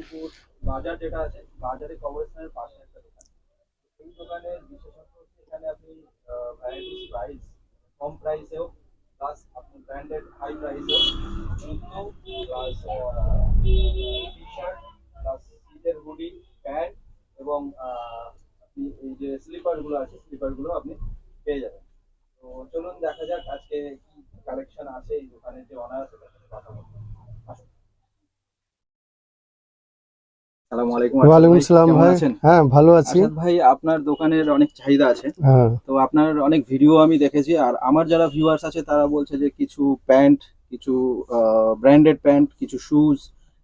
নারায়ণপুর বাজার যেটা আছে, বাজারে কবরস্থানের পাশে একটা দোকান। এই দোকানের বিশেষত্ব হচ্ছে এখানে আপনি ভ্যারাইটিস প্রাইস, কম প্রাইসেও প্লাস আপনি ব্র্যান্ডেড হাই প্রাইসেও জুতো প্লাস টি শার্ট প্লাস শীতের হুডি, প্যান্ট এবং আপনি এই যে স্লিপারগুলো আছে স্লিপারগুলো আপনি পেয়ে যাবেন। তো চলুন দেখা যাক আজকে কি কালেকশন আছে এই দোকানের যে অনার আছে তার সাথে কথা বলবো। আসুন। আসসালামু আলাইকুম আরশাদ ওয়ালাইকুম ভাই, সালাম কেমন ভাই। আছেন? হ্যাঁ, ভালো আছি। আরশাদ ভাই, আপনার দোকানের অনেক চাহিদা আছে। হ্যাঁ, তো আপনার অনেক ভিডিও আমি দেখেছি, আর আমার যারা ভিউয়ার্স আছে তারা বলছে যে কিছু প্যান্ট, কিছু ব্র্যান্ডেড প্যান্ট, কিছু শুজ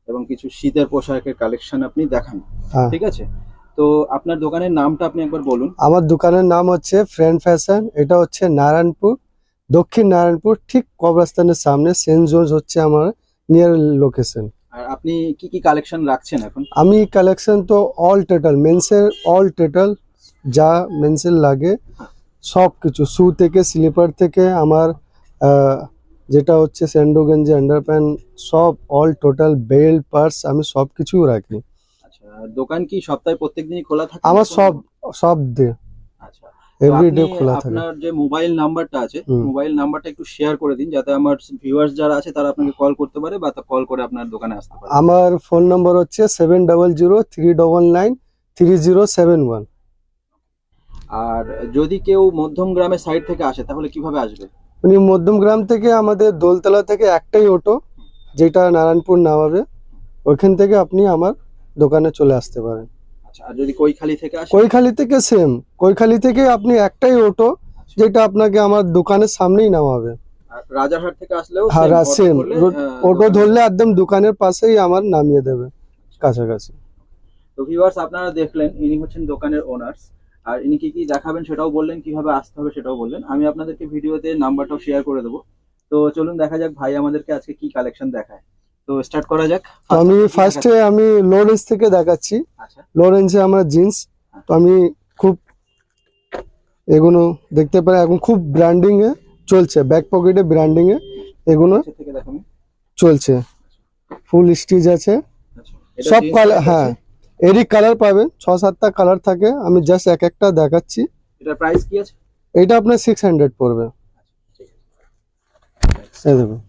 এবং কিছু শীতের পোশাকের কালেকশন আপনি দেখান। হ্যাঁ। ঠিক আছে, তো আপনার দোকানের নামটা আপনি একবার বলুন। আমার দোকানের নাম হচ্ছে ফ্রেন্ড ফ্যাশন। এটা হচ্ছে নারায়ণপুর, দক্ষিণ নারায়ণপুর, ঠিক কবরস্থানের সামনে। সেন্ট জোন্স হচ্ছে আমার নিয়ার লোকেশন। আর আপনি কি কি কালেকশন রাখছেন এখন? আমি কালেকশন তো অল টোটাল মেন্সের, অল টোটাল যা মেন্সের লাগে সব কিছু, শু থেকে স্লিপার থেকে আমার যেটা হচ্ছে স্যান্ডো গেঞ্জি, আন্ডারপ্যান্ট, সব অল টোটাল বেল্ট, পার্স, আমি সব কিছুই রাখি। আচ্ছা, দোকান কি সপ্তাহে প্রত্যেকদিনই খোলা থাকে আমার না? সব সব ডে, আচ্ছা, তো আপনি এভরিডে খোলা থাকে। আপনার যে মোবাইল নাম্বারটা আছে, হুম। মোবাইল নাম্বারটা একটু শেয়ার করে দিন যাতে আমার ভিউয়ার্স যারা আছে তারা আপনাকে কল করতে পারে বা কল করে আপনার দোকানে আসতে পারে। আমার ফোন নম্বর হচ্ছে 7003993071। আর যদি কেউ মধ্যম গ্রামের সাইড থেকে আসে তাহলে কিভাবে আসবে? উনি মধ্যমগ্রাম থেকে আমাদের দোলতলা থেকে একটাই অটো, যেটা নারায়ণপুর নামাবে, ওইখান থেকে আপনি আমার দোকানে চলে আসতে পারেন। আচ্ছা, আর যদি কৈখালি থেকে আসে? কৈখালি থেকে সেম, কৈখালি থেকে আপনি একটাই অটো, আচ্ছা, যেটা আপনাকে আমার দোকানের সামনেই নামাবে। আর রাজারহাট থেকে আসলেও হ্যাঁ, সেম অটো সেম ধরলে অটো দোকানে? ধরলে একদম দোকানের পাশেই আমার নামিয়ে দেবে, কাছাকাছি। তো ভিউয়ার্স, আপনারা দেখলেন ইনি হচ্ছেন দোকানের ওনার্স। আর ইনি কি কি দেখাবেন সেটাও বললেন, কিভাবে আসতে হবে সেটাও বললেন। আমি আপনাদেরকে ভিডিওতে নাম্বারটাও শেয়ার করে দেবো। তো চলুন দেখা যাক ভাই আমাদেরকে আজকে কি কালেকশন দেখায়। তো স্টার্ট করা যাক। তো আমি ফার্স্টে আমি লো রেঞ্জ থেকে দেখাচ্ছি। আচ্ছা, লো রেঞ্জে আমার জিন্স, তো আমি খুব এগুলো দেখতে পারেন, এখন খুব ব্র্যান্ডিং এ চলছে, ব্যাক পকেটে ব্র্যান্ডিং এ এগুলো নিচে থেকে দেখাবেন। চলছে। ফুল স্টিচ আছে, আচ্ছা, এটা সব জিন্স কালার। প্যান্ট হ্যাঁ, আছে। এরই কালার পাবেন, 6-7টা কালার থাকে, আমি জাস্ট এক একটা দেখাচ্ছি। এটার প্রাইস কি আছে? এটা আপনার 600 পড়বে। ঠিক আছে, এই দেখুন,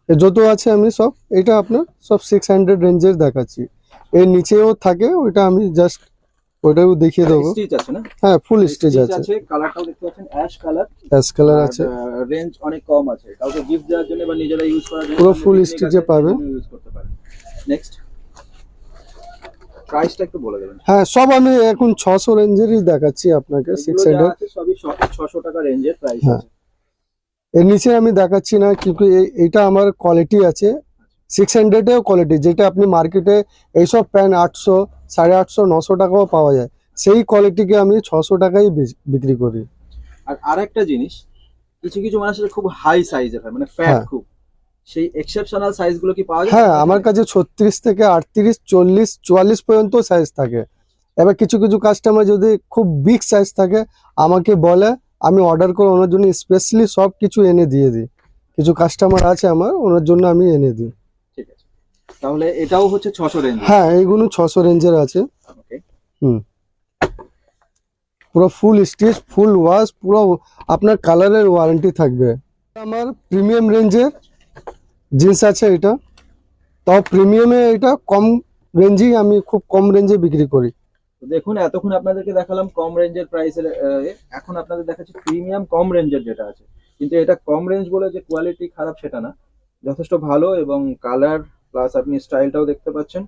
এ যত আছে আমি সব, এটা আপনার সব 600 রেঞ্জের দেখাচ্ছি। এর নিচেও থাকে, ওইটা আমি জাস্ট ওইটাও দেখিয়ে দেবো। স্টিচ আছে না? হ্যাঁ, ফুল স্টিচ স্টিচ আছে, আছে, কালারটাও দেখতে পাচ্ছেন অ্যাশ কালার। অ্যাশ কালার আছে, রেঞ্জ অনেক কম আছে, কাউকে গিফট দেওয়ার জন্য বা নিজেরা ইউজ করার জন্য, পুরো সামনে ফুল পিকনিক স্টিচে আছে পাবেন। ইউজ করতে পারেন। নেক্সট, প্রাইসটা একটু বলে দেবেন। হ্যাঁ, সব আমি এখন 600 রেঞ্জেরই দেখাচ্ছি আপনাকে, এগুলো যা 600। আছে সবই 600 টাকা রেঞ্জের প্রাইস হ্যাঁ, আছে। এর নিচে আমি দেখাচ্ছি না, কিন্তু এইটা আমার কোয়ালিটি আছে 600 এও কোয়ালিটি, যেটা আপনি মার্কেটে এইসব প্যান্ট 800, 850, 900 টাকাও পাওয়া যায়, সেই কোয়ালিটিকে আমি 600 টাকায় বিক্রি করি। আর আরেকটা জিনিস, কিছু কিছু মানুষের খুব হাই সাইজের হয়, মানে ফ্যাট হ্যাঁ, খুব, সেই এক্সেপশনাল সাইজগুলো কি পাওয়া যায় হ্যাঁ, আপনার আমার এখানে? কাছে 36 থেকে 38, 40, 44 পর্যন্ত সাইজ থাকে। এবার কিছু কিছু কাস্টমার যদি খুব বিগ সাইজ থাকে আমাকে বলে, আমি অর্ডার করে ওনার জন্য স্পেশালি সব কিছু এনে দিয়ে দিই। কিছু কাস্টমার আছে আমার, ওনার জন্য আমি এনে দিই। ঠিক আছে, তাহলে এটাও হচ্ছে 600 রেঞ্জ। হ্যাঁ, এইগুলো 600 রেঞ্জের আছে। ওকে, হুম, পুরো ফুল স্টিচ, ফুল ওয়াশ, পুরো আপনার কালারের ওয়ারেন্টি থাকবে। আমার প্রিমিয়াম রেঞ্জের জিন্স আছে, এটা তাও প্রিমিয়ামে, এটা কম রেঞ্জেই, আমি খুব কম রেঞ্জে বিক্রি করি। তো দেখুন এতক্ষণ আপনাদেরকে দেখালাম কম রেঞ্জের প্রাইসের, এখন আপনাদের দেখাচ্ছি প্রিমিয়াম কম রেঞ্জের যেটা আছে। কিন্তু এটা কম রেঞ্জ বলে যে কোয়ালিটি খারাপ সেটা না, যথেষ্ট ভালো, এবং কালার প্লাস আপনি স্টাইলটাও দেখতে পাচ্ছেন,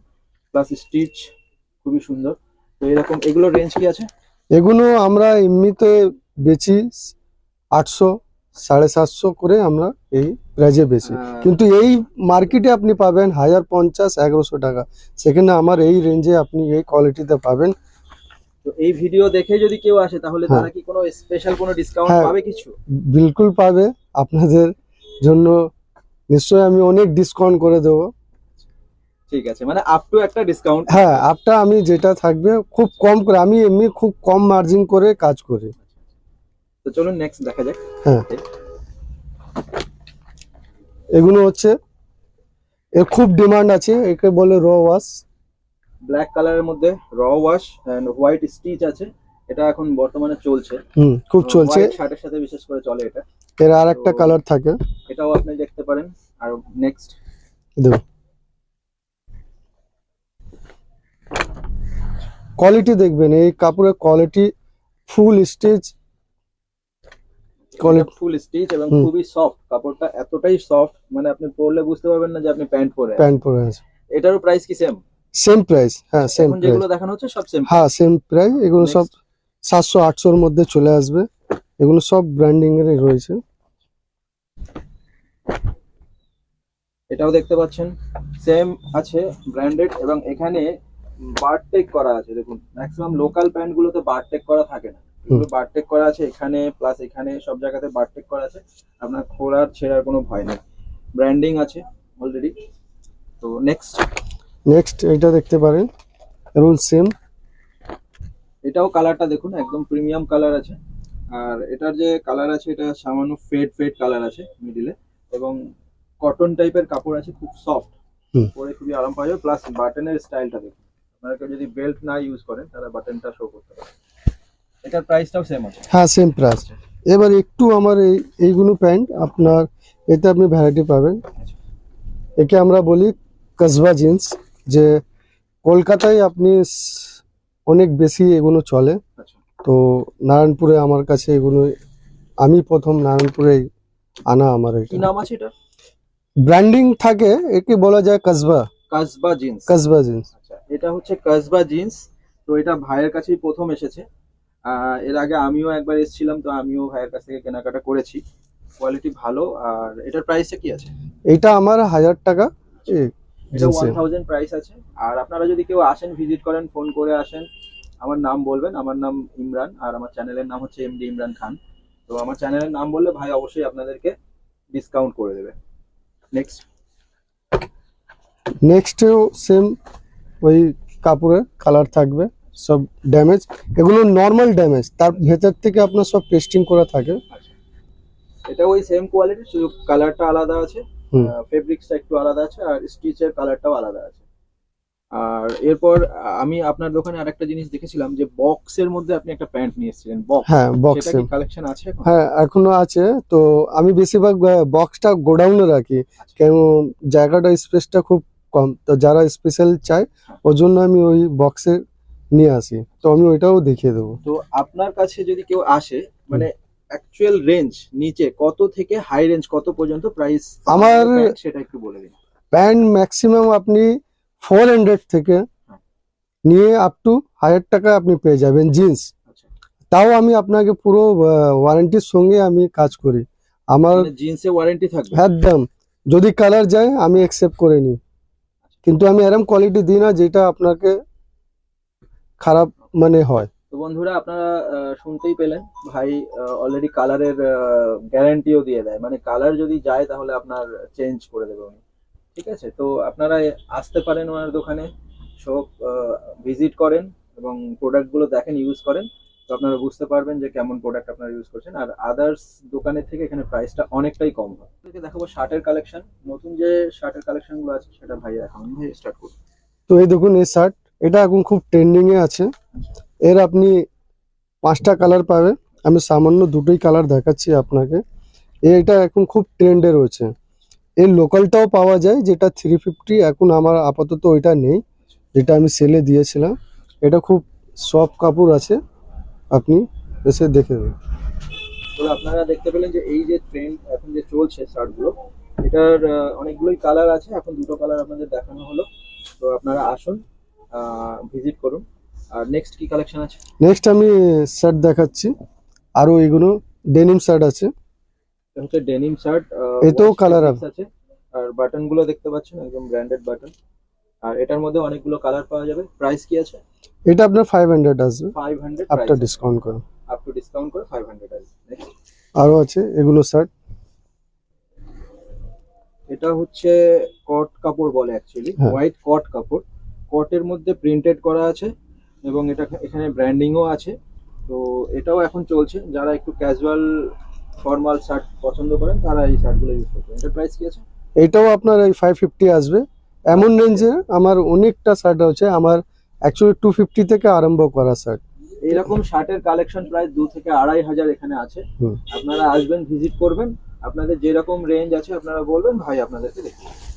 প্লাস স্টিচ খুবই সুন্দর। তো এরকম এগুলোর রেঞ্জ কি আছে? এগুলো আমরা এমনিতে বেচি 800, 750 করে আমরা এই প্রাইজে বেচি, কিন্তু এই মার্কেটে আপনি পাবেন 1050, 1100 টাকা, সেখানে আমার এই রেঞ্জে আপনি এই কোয়ালিটিতে পাবেন। তো এই ভিডিও দেখে যদি কেউ আসে তাহলে হ্যাঁ, তারা কি কোনো স্পেশাল কোনো ডিসকাউন্ট হ্যাঁ, পাবে কিছু? বিলকুল পাবে। আপনাদের জন্য নিশ্চয়ই আমি অনেক ডিসকাউন্ট করে দেবো। ঠিক আছে, মানে আপ টু একটা ডিসকাউন্ট? হ্যাঁ, আপটা আমি যেটা থাকবে খুব কম করে, আমি এমনি খুব কম মার্জিন করে কাজ করি। তো চলুন নেক্সট দেখা যাক। হ্যাঁ, এগুলো হচ্ছে, এর খুব ডিমান্ড আছে, একে বলে র ওয়াশ। ব্ল্যাক কালারের মধ্যে র ওয়াশ এন্ড হোয়াইট স্টিচ আছে, এটা এখন বর্তমানে চলছে। খুব চলছে। হোয়াইট শার্টের সাথে বিশেষ করে চলে এটা। এর আর একটা তো- কালার থাকে, এটাও আপনি দেখতে পারেন। আর নেক্সট দেখুন কোয়ালিটি দেখবেন, এই কাপড়ের কোয়ালিটি ফুল স্টিচ কোয়ালিটি। ফুল স্টিচ এবং হুম। খুবই সফট, কাপড়টা এতটাই সফট মানে আপনি পরলে বুঝতে পারবেন না যে আপনি প্যান্ট পরে আছেন। প্যান্ট পরে আছে, এটারও প্রাইস কি সেম? সেম প্রাইস, হ্যাঁ সেম এখন প্রাইস, যেগুলো দেখানো হচ্ছে সব সেম। হ্যাঁ সেম প্রাইস। এগুলো সব 700-800-র মধ্যে চলে আসবে, এগুলো সব ব্র্যান্ডিং এর রয়েছে। এটাও দেখতে পাচ্ছেন সেম আছে, ব্র্যান্ডেড, এবং এখানে বারটেক করা আছে। দেখুন ম্যাক্সিমাম লোকাল প্যান্ট গুলোতে বারটেক করা থাকে না, এগুলো বারটেক করা আছে এখানে, প্লাস এখানে সব জায়গাতে বারটেক করা আছে। আপনার খোলার ছেঁড়ার কোনো ভয় নেই, ব্র্যান্ডিং আছে অলরেডি। তো নেক্সট এটা দেখতে পারেন, রুল সেম। এটাও কালারটা দেখুন একদম প্রিমিয়াম কালার আছে। আর এটার যে কালার আছে এটা সামান্য ফেড কালার আছে মিডিলে, এবং কটন টাইপের কাপড় আছে, খুব সফট, হুম। পরে খুবই আরাম পাওয়া যাবে। প্লাস বাটনের স্টাইলটা দেখুন, আপনারা কেউ যদি বেল্ট না ইউজ করেন তাহলে বাটনটা শো করতে পারে। এটার প্রাইসটাও সেম আছে। হ্যাঁ সেম প্রাইস। এবার একটু আমার এইগুলো প্যান্ট আপনার, এতে আপনি ভ্যারাইটি পাবেন। একে আমরা বলি কসবা জিন্স, যে কলকাতায় আপনি অনেক বেশি এগুলো চলে। আচ্ছা, তো নারায়ণপুরে আমার কাছে এগুলো, আমি প্রথম নারায়ণপুরে আনা আমার কি এটা নাম আছে এটা? ব্র্যান্ডিং থাকে, একে বলা যায় কসবা, কাসবা জিন্স। কসবা জিন্স। আচ্ছা, এটা হচ্ছে কাসবা জিন্স। তো এটা ভাইয়ের কাছেই প্রথম এসেছে। এর আগে আমিও একবার এসেছিলাম, তো আমিও ভাইয়ের কাছ থেকে কেনাকাটা করেছি, কোয়ালিটি ভালো। আর এটার প্রাইসটা কি আছে? এটা আমার 1000 টাকা এটা জিন্সে। 1000 প্রাইস আছে। আর আপনারা যদি কেউ আসেন, ভিজিট করেন, ফোন করে আসেন, আমার নাম বলবেন, আমার নাম ইমরান, আর আমার চ্যানেলের নাম হচ্ছে এমডি ইমরান খান। তো আমার চ্যানেলের নাম বললে ভাই অবশ্যই আপনাদেরকে ডিসকাউন্ট করে দেবে। নেক্সটেও সেম ওই কাপড়ের কালার থাকবে, সব ড্যামেজ, এগুলো নর্মাল ড্যামেজ, তার ভেতর থেকে আপনার সব পেস্টিং করা থাকে। আচ্ছা, এটা ওই সেম কোয়ালিটি, শুধু কালারটা আলাদা আছে, হুম। ফেব্রিক্সটা একটু আলাদা আছে, আর স্টিচের কালারটাও আলাদা আছে। আর এরপর আমি আপনার দোকানে আরেকটা জিনিস দেখেছিলাম, যে বক্সের মধ্যে আপনি একটা প্যান্ট নিয়ে এসেছিলেন, বক্স। হ্যাঁ বক্স সেটা সেম, কি কালেকশন আছে এখন? হ্যাঁ এখনো আছে। তো আমি বেশিরভাগ বক্সটা গোডাউনে রাখি, কেন জায়গাটা স্পেসটা খুব কম, তো যারা স্পেশাল চায় ওর জন্য আমি ওই বক্সে নিয়ে আসি, তো আমি ওইটাও দেখিয়ে দেবো। তো আপনার কাছে যদি কেউ আসে, মানে অ্যাকচুয়াল রেঞ্জ নিচে কত থেকে হাই রেঞ্জ কত পর্যন্ত প্রাইস আমার- সেটা একটু বলে দিন। প্যান্ট ম্যাক্সিমাম আপনি 400 থেকে নিয়ে আপ টু 1000 টাকা আপনি পেয়ে যাবেন জিন্স। আচ্ছা, তাও আমি আপনাকে পুরো ওয়ারেন্টির সঙ্গে আমি কাজ করি। আমার মানে জিন্সে ওয়ারেন্টি থাকবে? একদম, যদি কালার যায় আমি অ্যাকসেপ্ট করে নিই, কিন্তু আমি এরকম কোয়ালিটি দিই না যেটা আপনাকে খারাপ মানে হয়। তো বন্ধুরা, আপনারা শুনতেই পেলেন, ভাই অলরেডি কালারের গ্যারান্টিও দিয়ে দেয়, মানে কালার যদি যায় তাহলে আপনার চেঞ্জ করে দেবে উনি। ঠিক আছে, তো আপনারা আসতে পারেন ওনার দোকানে, সব ভিজিট করেন এবং প্রোডাক্টগুলো দেখেন, ইউজ করেন, তো আপনারা বুঝতে পারবেন যে কেমন প্রোডাক্ট আপনারা ইউজ করছেন। আর আদার্স দোকানের থেকে এখানে প্রাইসটা অনেকটাই কম হয়। আপনাদেরকে দেখাবো শার্টের কালেকশন, নতুন যে শার্টের কালেকশনগুলো আছে সেটা ভাই দেখাবেন। ভাই স্টার্ট করুন। তো এই দেখুন এই শার্ট, এটা এখন খুব ট্রেন্ডিং এ আছে। এর আপনি 5টা কালার পাবে, আমি সামান্য দুটোই কালার দেখাচ্ছি আপনাকে। এটা এখন খুব ট্রেন্ডে রয়েছে। এর লোকালটাও পাওয়া যায়, যেটা 350, এখন আমার আপাতত ওইটা নেই, যেটা আমি সেলে দিয়েছিলাম। এটা খুব সফট কাপড় আছে, আপনি এসে দেখে নেবেন। তো আপনারা দেখতে পেলেন যে এই যে ট্রেন্ড এখন যে চলছে শার্টগুলো, এটার অনেকগুলোই কালার আছে, এখন দুটো কালার আপনাদের দেখানো হলো। তো আপনারা আসুন, ভিজিট করুন। আর নেক্সট কি কালেকশন আছে? নেক্সট আমি শার্ট দেখাচ্ছি, আরো এগুলো ডেনিম শার্ট আছে। এটা হচ্ছে ডেনিম শার্ট, এতেও কালার আছে। আছে। আর বাটন গুলো দেখতে পাচ্ছেন একদম ব্র্যান্ডেড বাটন। আর এটার মধ্যে অনেকগুলো কালার পাওয়া যাবে। প্রাইস কি আছে? এটা আপনার 500 আসবে 500 আফটার ডিসকাউন্ট করে। আপ টু ডিসকাউন্ট করে 500 আসবে। Next, আরো আছে এগুলো শার্ট, এটা হচ্ছে কট কাপড় বলে অ্যাকচুয়ালি, হ্যাঁ। হোয়াইট কট কাপড়, কটের মধ্যে প্রিন্টেড করা আছে, এবং এটা এখানে ব্র্যান্ডিংও আছে। তো এটাও এখন চলছে, যারা একটু ক্যাজুয়াল ফর্মাল শার্ট পছন্দ করেন তারা এই শার্টগুলো ইউজ করবেন। এটার প্রাইস কি আছে? এটাও আপনার এই 550 আসবে। এমন রেঞ্জে আমার অনেকটা শার্ট আছে, আমার অ্যাকচুয়ালি 250 থেকে আরম্ভ করা শার্ট। এরকম শার্টের কালেকশন প্রায় 2 থেকে 2,500 এখানে আছে। হুম। আপনারা আসবেন, ভিজিট করবেন, আপনাদের যেরকম রেঞ্জ আছে আপনারা বলবেন, ভাই আপনাদেরকে দেখিয়ে দেবে।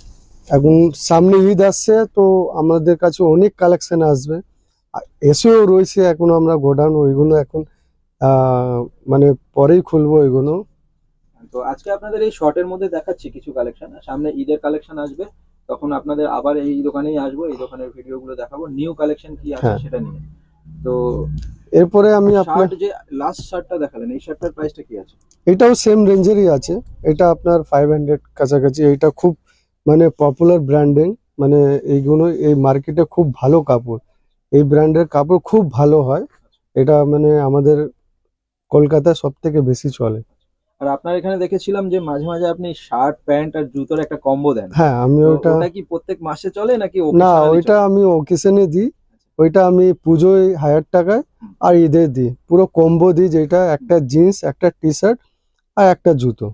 এখন সামনে ঈদ আসছে, তো আমাদের কাছে অনেক কালেকশন আসবে, এসেও রয়েছে এখনো। আমরা গোডাউন ওইগুলো এখন মানে পরেই খুলবো ওইগুলো। তো আজকে আপনাদের এই শর্টের মধ্যে দেখাচ্ছি কিছু কালেকশন, সামনে ঈদের কালেকশন আসবে, তখন আপনাদের আবার এই দোকানেই আসবো, এই দোকানের ভিডিও গুলো দেখাবো, নিউ কালেকশন কি আছে হ্যাঁ। সেটা নিয়ে। তো এরপরে আমি আপনার শার্ট, যে লাস্ট শার্টটা দেখালেন, এই শার্টটার প্রাইসটা কি আছে? এটাও সেম রেঞ্জেরই আছে। এটা আপনার 500 কাছাকাছি। এটা খুব মানে পপুলার ব্র্যান্ডিং, মানে এইগুলো এই মার্কেটে খুব ভালো কাপড়, এই ব্র্যান্ডের কাপড় খুব ভালো হয়। এটা মানে আমাদের কলকাতায় সব থেকে বেশি চলে। আর আপনার এখানে দেখেছিলাম যে মাঝে মাঝে আপনি শার্ট, প্যান্ট আর জুতোর একটা কম্বো দেন। হ্যাঁ, আমি তো ওইটা ওটা কি প্রত্যেক মাসে চলে নাকি না, occasionally ওইটা চলে? আমি ওকেশনে দিই। ওইটা আমি পুজোয় 1000 টাকায় হুম। আর ঈদে দিই, পুরো কম্বো দিই, যেটা একটা জিন্স, একটা টি শার্ট আর একটা জুতো।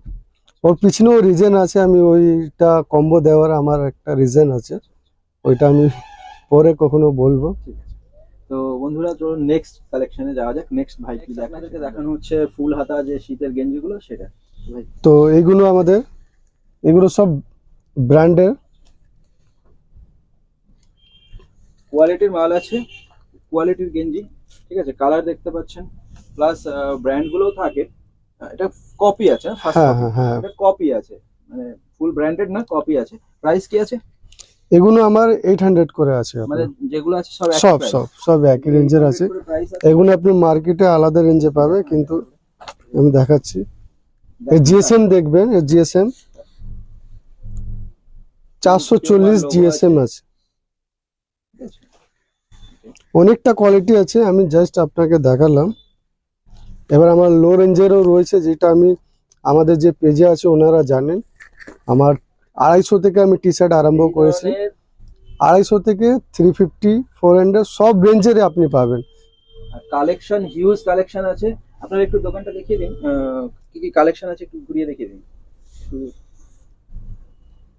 ওর পিছনেও রিজন আছে, আমি ওইটা কম্বো দেওয়ার আমার একটা রিজন আছে, ওইটা আমি পরে কখনো বলবো। ঠিক আছে। তো বন্ধুরা চলুন নেক্সট কালেকশনে যাওয়া যাক। নেক্সট ভাই কি আপনাদেরকে দেখানো হচ্ছে ফুল হাতা যে শীতের গেঞ্জিগুলো, সেটা ভাই। তো এইগুলো আমাদের, এগুলো সব ব্র্যান্ডের। কোয়ালিটির মাল আছে, কোয়ালিটির গেঞ্জি, ঠিক আছে, কালার দেখতে পাচ্ছেন, প্লাস ব্র্যান্ড গুলোও থাকে। এটা কপি আছে, ফার্স্ট হ্যাঁ, কপি, হ্যাঁ, হ্যাঁ, এটা কপি আছে, মানে ফুল ব্র্যান্ডেড না, কপি আছে। প্রাইস কি আছে? এগুলো আমার 800 করে আছে মানে আপনার। যেগুলো আছে সব একই সব price? সব সব একই রেঞ্জের আছে। 800 করে price আছে। এগুলো আপনি মার্কেটে আলাদা রেঞ্জে পাবে, কিন্তু আমি দেখাচ্ছি। এই জিএসএম দেখবেন, এই জিএসএম 440 জিএসএম আছে। ঠিক আছে? অনেকটা কোয়ালিটি আছে, আমি জাস্ট আপনাকে দেখালাম। এবার আমার লো রেঞ্জেরও রয়েছে, যেটা আমি আমাদের যে পেজে আছে ওনারা জানেন। আমার 250 থেকে আমি টি শার্ট আরম্ভ এই করেছি। ধরনের 250 থেকে 350, 400 সব রেঞ্জেরই আপনি পাবেন। কালেকশন, হিউজ কালেকশন আছে। আপনারা একটু দোকানটা দেখিয়ে দিন, কি কি কালেকশন আছে একটু ঘুরিয়ে দেখিয়ে দিন।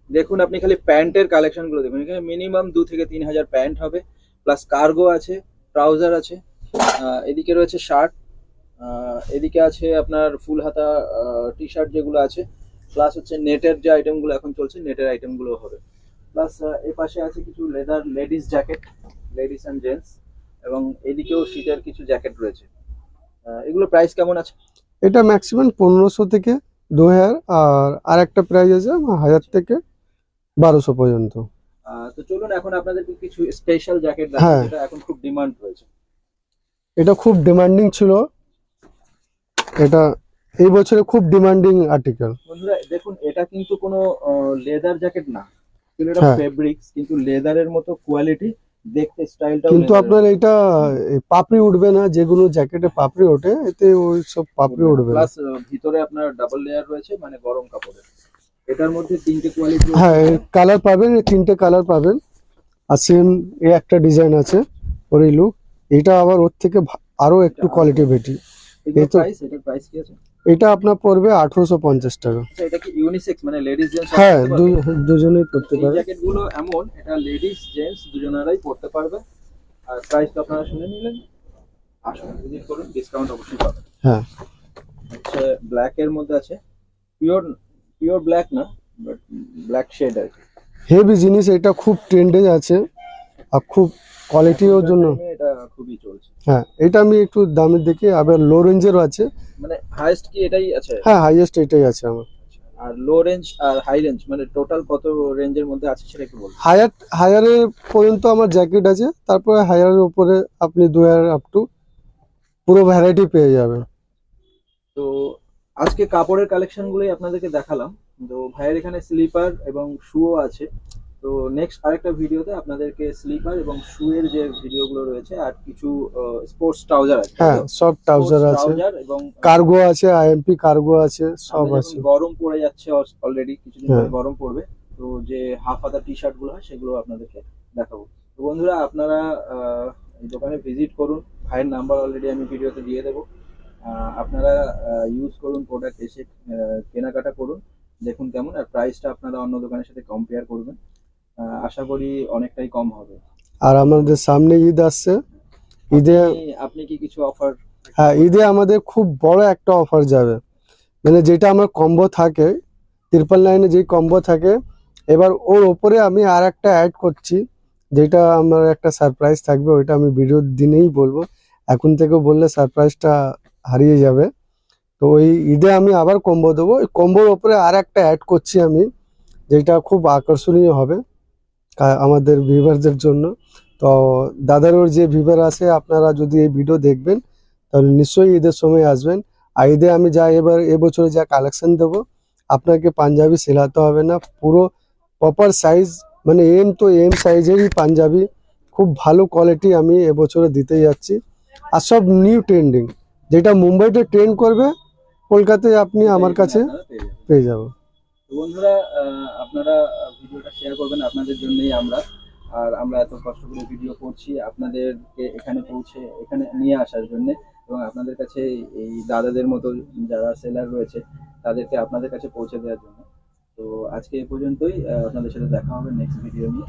দেখুন, আপনি খালি প্যান্টের কালেকশন গুলো দেখুন, এখানে মিনিমাম 2 থেকে 3 হাজার প্যান্ট হবে, প্লাস কার্গো আছে, ট্রাউজার আছে, এদিকে রয়েছে শার্ট, এদিকে আছে আপনার ফুল হাতা টি শার্ট যেগুলো আছে, প্লাস হচ্ছে নেটের যে আইটেম গুলো এখন চলছে, নেটের আইটেম গুলো হবে, প্লাস এই পাশে আছে কিছু leather ladies jacket, ladies and gents, এবং এদিকেও শীতের কিছু জ্যাকেট রয়েছে। এগুলো প্রাইস কেমন আছে? এটা ম্যাক্সিমাম 1500 থেকে 2000, আর আরেকটা প্রাইস আছে 1000 থেকে 1200 পর্যন্ত। তো চলুন এখন আপনাদেরকে কিছু স্পেশাল জ্যাকেট হ্যাঁ। দেখাই, যেটা এখন খুব ডিমান্ড রয়েছে। এটা খুব ডিমান্ডিং ছিল, এটা এই বছরে খুব ডিমান্ডিং আর্টিকেল। বন্ধুরা দেখুন, এটা কিন্তু কোনো লেদার জ্যাকেট না, কিন্তু এটা হ্যাঁ, ফেব্রিক্স, কিন্তু লেদারের মতো কোয়ালিটি, দেখতে স্টাইলটাও কিন্তু আপনার এটা পাপড়ি উঠবে না, যেগুলো জ্যাকেটে পাপড়ি ওঠে, এতে ওই সব পাপড়ি উঠবে না। প্লাস ভিতরে আপনার ডাবল লেয়ার রয়েছে, মানে গরম কাপড়ের। এটার মধ্যে 3টে কোয়ালিটি। হ্যাঁ, কালার পাবেন, এই 3টে কালার পাবেন। আর সেম এই একটা ডিজাইন আছে, ওর এই লুক। এটা আবার ওর থেকে আরো একটু কোয়ালিটি বেশি। এই তো এটার প্রাইস কি আছে? এটা আপনার পড়বে 1850 টাকা। আচ্ছা, এটা কি ইউনিসেক্স, মানে লেডিস জেন্টস? হ্যাঁ, দুজনেই পড়তে এই পারে। জ্যাকেট গুলো এমন, এটা লেডিস জেন্টস দুজনেরাই পড়তে পারবে। আর প্রাইস তো আপনারা শুনে নিলেন, আসুন ভিজিট করুন, ডিসকাউন্ট অবশ্যই পাবেন। হ্যাঁ, হচ্ছে ব্ল্যাক এর মধ্যে আছে, পিওর পিওর ব্ল্যাক না, বাট ব্ল্যাক শেড আর কি। হেভি জিনিস, এটা খুব ট্রেন্ডে আছে আর খুব কোয়ালিটির জন্য। Time এ এটা খুবই চলছে। হ্যাঁ, এটা আমি একটু দামের দেখি, আবার লো রেঞ্জেরও আছে। মানে হাইয়েস্ট কি এটাই আছে? হ্যাঁ, হাইয়েস্ট এটাই আছে আমার। আর লো রেঞ্জ আর হাই রেঞ্জ, মানে টোটাল কত রেঞ্জের মধ্যে আছে সেটা একটু বলুন। হায়ারের পর্যন্ত আমার জ্যাকেট আছে, তারপরে হায়ারের উপরে আপনি 2000 আপ টু পুরো ভ্যারাইটি পেয়ে যাবেন। তো আজকে কাপড়ের কালেকশন গুলোই আপনাদেরকে দেখালাম। তো ভাইয়ের এখানে স্লিপার এবং শুও আছে। তো নেক্সট আরেকটা ভিডিওতে আপনাদেরকে স্লিপার এবং শু এর যে ভিডিওগুলো রয়েছে, আর কিছু স্পোর্টস ট্রাউজার আছে, হ্যাঁ, সব ট্রাউজার আছে, ট্রাউজার এবং কার্গো আছে, আইএমপি কার্গো আছে, সব সামনে আছে। যখন গরম পড়ে যাচ্ছে, অলরেডি কিছুদিন পরে হ্যাঁ। গরম পড়বে, তো যে হাফ হাতা টি শার্ট গুলো হয় সেগুলো আপনাদেরকে দেখাবো। তো বন্ধুরা আপনারা এই দোকানে ভিজিট করুন, ভাইয়ের নাম্বার অলরেডি আমি ভিডিওতে দিয়ে দেবো। আপনারা ইউজ করুন, প্রোডাক্ট এসে কেনাকাটা করুন, দেখুন কেমন, আর প্রাইসটা আপনারা অন্য দোকানের সাথে কম্পেয়ার করবেন। আশা করি অনেকটাই কম হবে। আর আমাদের সামনে ঈদ আসছে, ঈদে আপনি কি কিছু অফার? হ্যাঁ ঈদে আমাদের খুব বড় একটা অফার যাবে, মানে যেটা আমার কম্বো থাকে 999 যেই কম্বো থাকে, এবার ওর ওপরে আমি আর একটা অ্যাড করছি, যেটা আমার একটা সারপ্রাইজ থাকবে, ওইটা আমি ভিডিওর দিনেই বলবো, এখন থেকে বললে সারপ্রাইজটা হারিয়ে যাবে। তো ওই ঈদে আমি আবার কম্বো দেবো, ওই কম্বোর ওপরে আর একটা অ্যাড করছি আমি, যেটা খুব আকর্ষণীয় হবে আমাদের ভিউয়ারদের জন্য। তো দাদার যে ভিউয়ার আছে, আপনারা যদি এই ভিডিও দেখবেন তাহলে নিশ্চয়ই ঈদের সময় আসবেন। আর ঈদে আমি যা এবার এবছরে যা কালেকশন দেবো, আপনাকে পাঞ্জাবি সেলাতে হবে না, পুরো প্রপার সাইজ, মানে এম তো এম সাইজেরই পাঞ্জাবি, খুব ভালো কোয়ালিটি আমি এবছরে দিতে যাচ্ছি। আর সব নিউ ট্রেন্ডিং, যেটা মুম্বাইতে ট্রেন্ড করবে কলকাতায় আপনি আমার কাছে পেয়ে যাবেন। তো বন্ধুরা, আপনারা ভিডিওটা শেয়ার করবেন, আপনাদের জন্যই আমরা, আর আমরা এত কষ্ট করে ভিডিও করছি আপনাদেরকে এখানে পৌঁছে এখানে নিয়ে আসার জন্য, এবং আপনাদের কাছে এই দাদাদের মতো যারা সেলার রয়েছে তাদেরকে আপনাদের কাছে পৌঁছে দেওয়ার জন্য। তো আজকে এই পর্যন্তই, আপনাদের সাথে দেখা হবে নেক্সট ভিডিও নিয়ে।